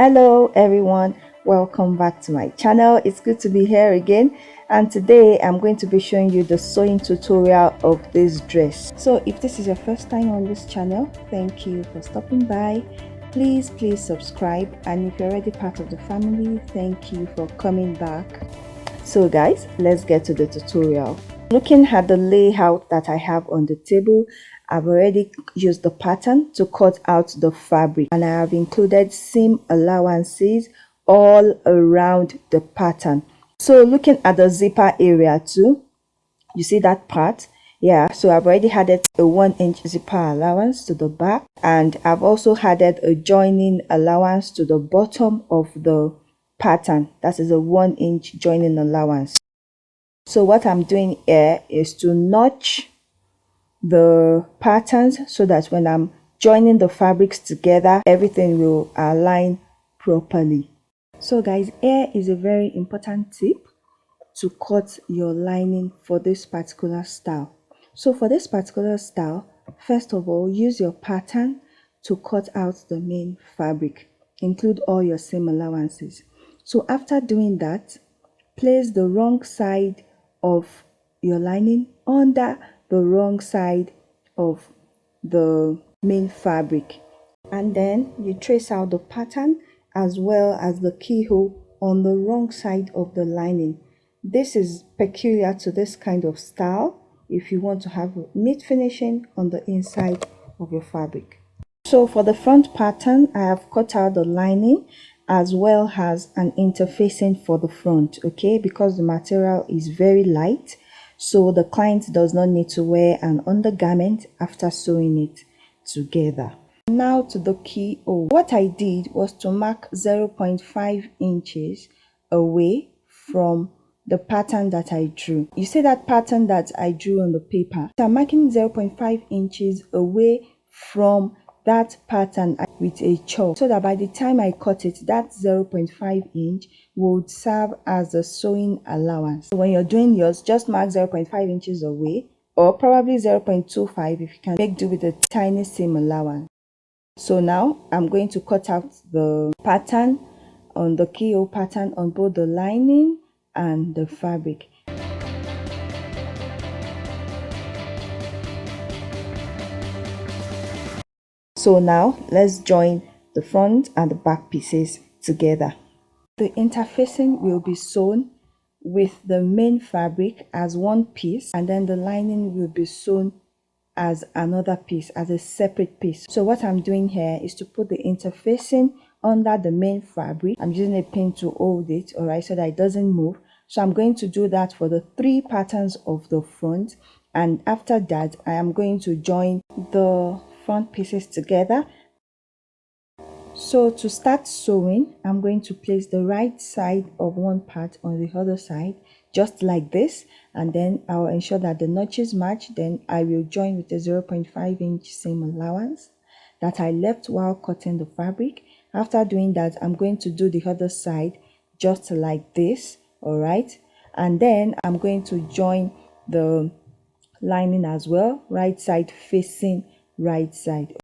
Hello everyone, welcome back to my channel. It's good to be here again, and today I'm going to be showing you the sewing tutorial of this dress. So if this is your first time on this channel, thank you for stopping by. Please subscribe, and if you're already part of the family, thank you for coming back. So guys, let's get to the tutorial. Looking at the layout that I have on the table, I've already used the pattern to cut out the fabric, and I have included seam allowances all around the pattern. So looking at the zipper area too, you see that part? Yeah, so I've already added a 1-inch zipper allowance to the back, and I've also added a joining allowance to the bottom of the pattern. That is a 1-inch joining allowance. So what I'm doing here is to notch the patterns so that when I'm joining the fabrics together, everything will align properly. So guys, here is a very important tip to cut your lining for this particular style. So for this particular style, first of all, use your pattern to cut out the main fabric. Include all your seam allowances. So after doing that, place the wrong side of your lining under the wrong side of the main fabric, and then you trace out the pattern as well as the keyhole on the wrong side of the lining. This is peculiar to this kind of style if you want to have neat finishing on the inside of your fabric. So for the front pattern, I have cut out the lining as well as an interfacing for the front, okay, because the material is very light, so the client does not need to wear an undergarment after sewing it together. Now to the keyhole. What I did was to mark 0.5 inches away from the pattern that I drew. You see that pattern that I drew on the paper? So I'm marking 0.5 inches away from that pattern with a chalk, so that by the time I cut it, that 0.5 inch would serve as a sewing allowance. So when you're doing yours, just mark 0.5 inches away, or probably 0.25 if you can make do with a tiny seam allowance. So now I'm going to cut out the pattern on the keyhole pattern on both the lining and the fabric. So now let's join the front and the back pieces together. The interfacing will be sewn with the main fabric as one piece, and then the lining will be sewn as another piece, as a separate piece. So what I'm doing here is to put the interfacing under the main fabric. I'm using a pin to hold it, all right, so that it doesn't move. So I'm going to do that for the 3 patterns of the front, and after that I am going to join the front pieces together. So to start sewing, I'm going to place the right side of one part on the other side, just like this, and then I'll ensure that the notches match. Then I will join with a 0.5 inch seam allowance that I left while cutting the fabric. After doing that, I'm going to do the other side just like this, all right, and then I'm going to join the lining as well, right side facing right side.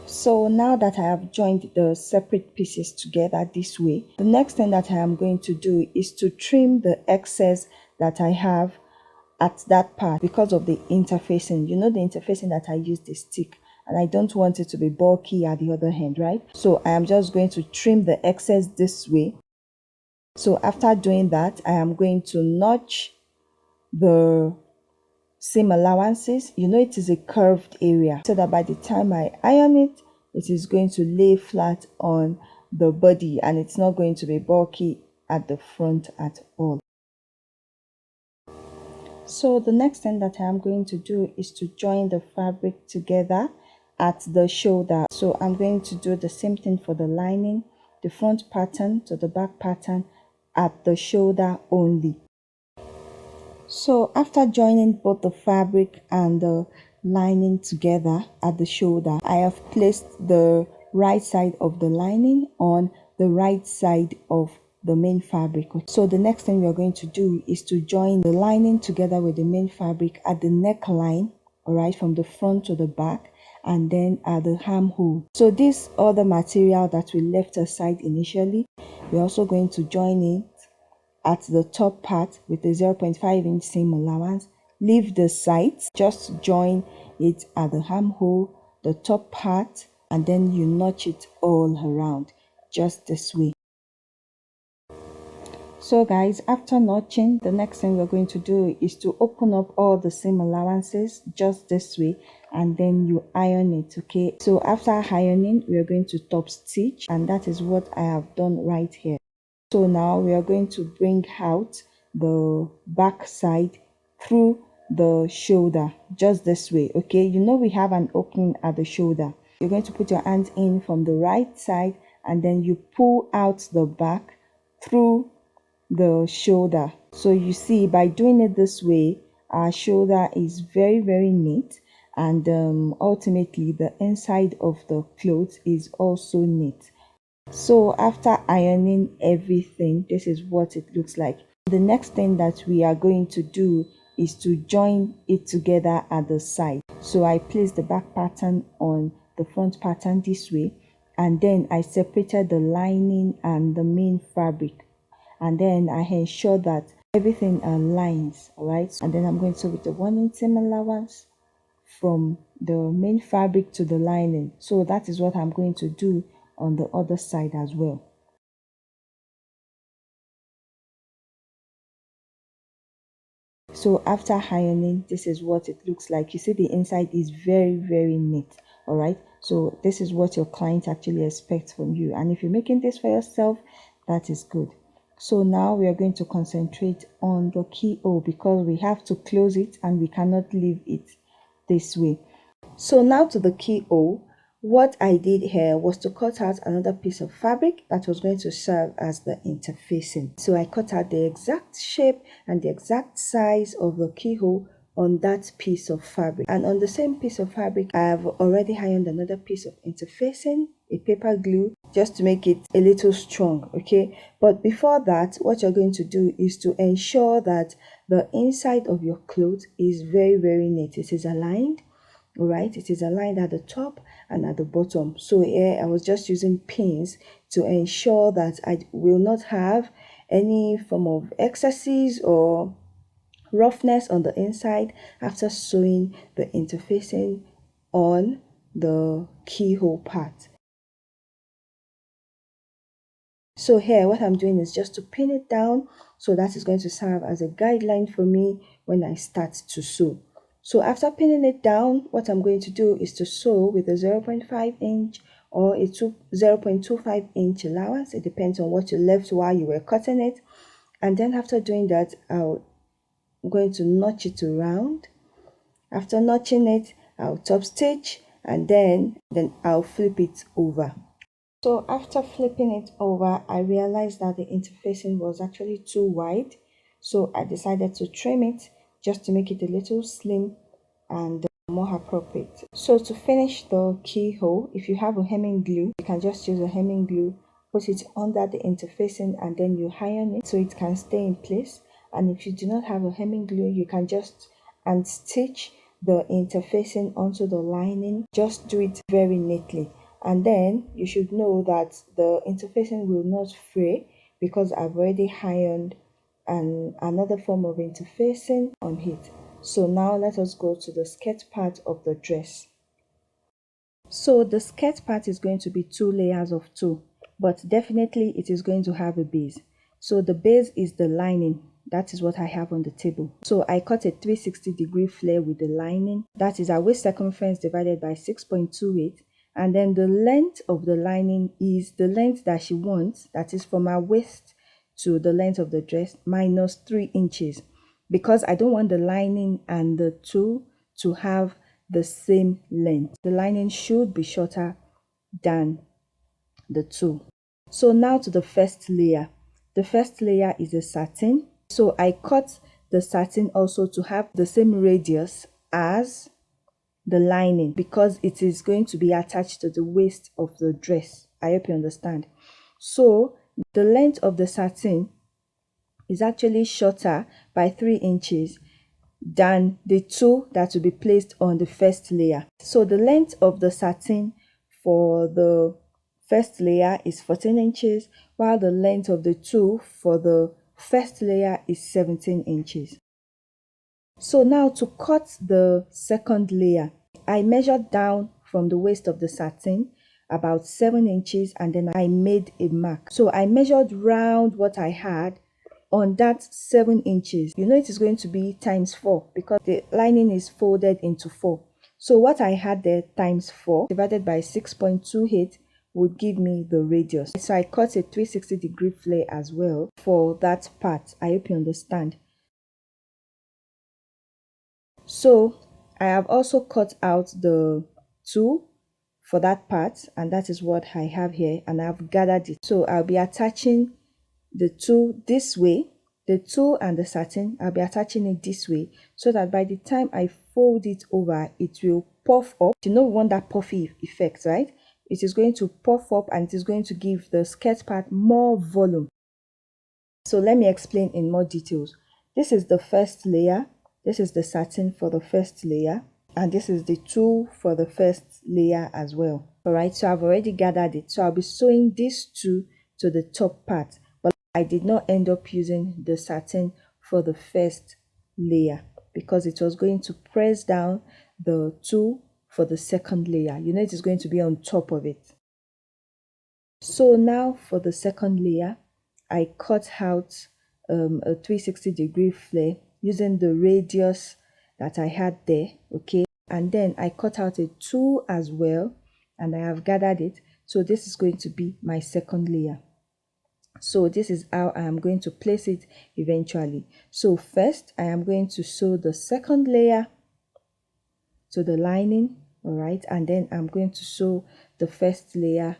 So now that I have joined the separate pieces together this way, the next thing that I am going to do is to trim the excess that I have at that part because of the interfacing. You know, the interfacing that I used is thick, and I don't want it to be bulky at the other hand, right? So I am just going to trim the excess this way. So after doing that, I am going to notch the seam allowances. You know, it is a curved area, so that by the time I iron it, it is going to lay flat on the body and it's not going to be bulky at the front at all. So the next thing that I am going to do is to join the fabric together at the shoulder. So I'm going to do the same thing for the lining, the front pattern to the back pattern at the shoulder only. So after joining both the fabric and the lining together at the shoulder, I have placed the right side of the lining on the right side of the main fabric. So the next thing we are going to do is to join the lining together with the main fabric at the neckline, all right, from the front to the back, and then at the armhole. So this other material that we left aside initially, we're also going to join it at the top part with a 0.5 inch seam allowance. Leave the sides, just join it at the armhole, the top part, and then you notch it all around just this way. So guys, after notching, the next thing we're going to do is to open up all the seam allowances just this way, and then you iron it. Okay, so after ironing, we are going to top stitch, and that is what I have done right here. So now we are going to bring out the back side through the shoulder just this way. Okay, you know we have an opening at the shoulder. You're going to put your hands in from the right side, and then you pull out the back through the shoulder. So you see, by doing it this way, our shoulder is very neat, and ultimately the inside of the clothes is also neat. So after ironing everything, this is what it looks like. The next thing that we are going to do is to join it together at the side. So I placed the back pattern on the front pattern this way, and then I separated the lining and the main fabric, and then I ensure that everything aligns. All right, and then I'm going to sew with the 1 inch seam allowance from the main fabric to the lining. So that is what I'm going to do on the other side as well. So after ironing, this is what it looks like. You see the inside is very neat. All right, so this is what your client actually expects from you, and if you're making this for yourself, that is good. So now we are going to concentrate on the keyhole, because we have to close it and we cannot leave it this way. So now to the keyhole. What I did here was to cut out another piece of fabric that was going to serve as the interfacing. So I cut out the exact shape and the exact size of the keyhole on that piece of fabric. And on the same piece of fabric, I have already ironed another piece of interfacing, a paper glue, just to make it a little strong. Okay, but before that, what you're going to do is to ensure that the inside of your clothes is very neat. It is aligned. All right, it is aligned at the top and at the bottom. So here I was just using pins to ensure that I will not have any form of excesses or roughness on the inside after sewing the interfacing on the keyhole part. So here what I'm doing is just to pin it down, so that is going to serve as a guideline for me when I start to sew. So after pinning it down, what I'm going to do is to sew with a 0.5 inch or a 0.25 inch allowance. It depends on what you left while you were cutting it. And then after doing that, I'm going to notch it around. After notching it, I'll top stitch, and then I'll flip it over. So after flipping it over, I realized that the interfacing was actually too wide. So I decided to trim it just to make it a little slim and more appropriate. So to finish the keyhole, if you have a hemming glue, you can just use a hemming glue, put it under the interfacing, and then you iron it so it can stay in place. And if you do not have a hemming glue, you can just stitch the interfacing onto the lining. Just do it very neatly, and then you should know that the interfacing will not fray because I've already ironed another form of interfacing on it. So now let us go to the skirt part of the dress. So the skirt part is going to be 2 layers of 2, but definitely it is going to have a base. So the base is the lining. That is what I have on the table. So I cut a 360-degree flare with the lining. That is our waist circumference divided by 6.28. And then the length of the lining is the length that she wants. That is from our waist to the length of the dress minus 3 inches. Because I don't want the lining and the tulle to have the same length. The lining should be shorter than the tulle. So now to the first layer. The first layer is a satin. So I cut the satin also to have the same radius as the lining, because it is going to be attached to the waist of the dress. I hope you understand. So the length of the satin is actually shorter by 3 inches than the two that will be placed on the first layer. So the length of the satin for the first layer is 14 inches, while the length of the two for the first layer is 17 inches. So now to cut the second layer, I measured down from the waist of the satin about 7 inches, and then I made a mark. So I measured round what I had on that 7 inches. You know it is going to be times 4 because the lining is folded into 4. So what I had there times 4 divided by 6.28 would give me the radius. So I cut a 360-degree flare as well for that part. I hope you understand. So I have also cut out the 2 for that part, and that is what I have here, and I've gathered it. So I'll be attaching the 2 this way, the 2 and the satin, I'll be attaching it this way, so that by the time I fold it over, it will puff up. You know, we want that puffy effect, right? It is going to puff up, and it is going to give the skirt part more volume. So let me explain in more details. This is the first layer. This is the satin for the first layer, and this is the 2 for the first layer as well. All right, so I've already gathered it. So I'll be sewing these 2 to the top part, but I did not end up using the satin for the first layer because it was going to press down the 2 for the second layer. You know, it is going to be on top of it. So now for the second layer, I cut out a 360-degree flare using the radius that I had there, okay, and then I cut out a 2 as well, and I have gathered it. So this is going to be my second layer. So this is how I am going to place it eventually. So first I am going to sew the second layer to the lining, all right, and then I'm going to sew the first layer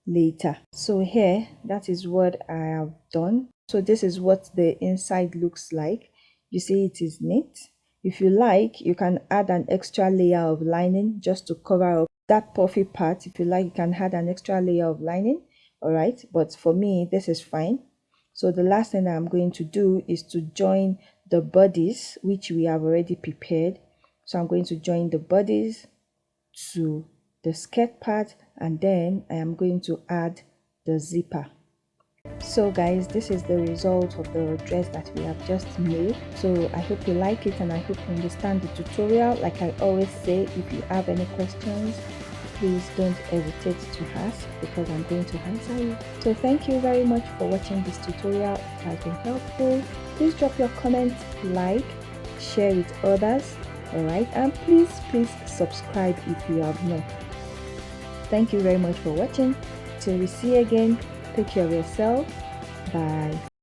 later. So here, that is what I have done. So this is what the inside looks like. You see it is neat. If you like, you can add an extra layer of lining just to cover up that puffy part. If you like, you can add an extra layer of lining, all right, but for me this is fine. So the last thing I'm going to do is to join the bodies, which we have already prepared. So I'm going to join the bodies to the skirt part, and then I am going to add the zipper. So guys, this is the result of the dress that we have just made. So I hope you like it, and I hope you understand the tutorial. Like I always say, if you have any questions, please don't hesitate to ask because I'm going to answer you. So thank you very much for watching this tutorial. If it has been helpful, please drop your comments, like, share with others, alright, and please subscribe if you have not. Thank you very much for watching. Till we see you again, take care of yourself. Bye.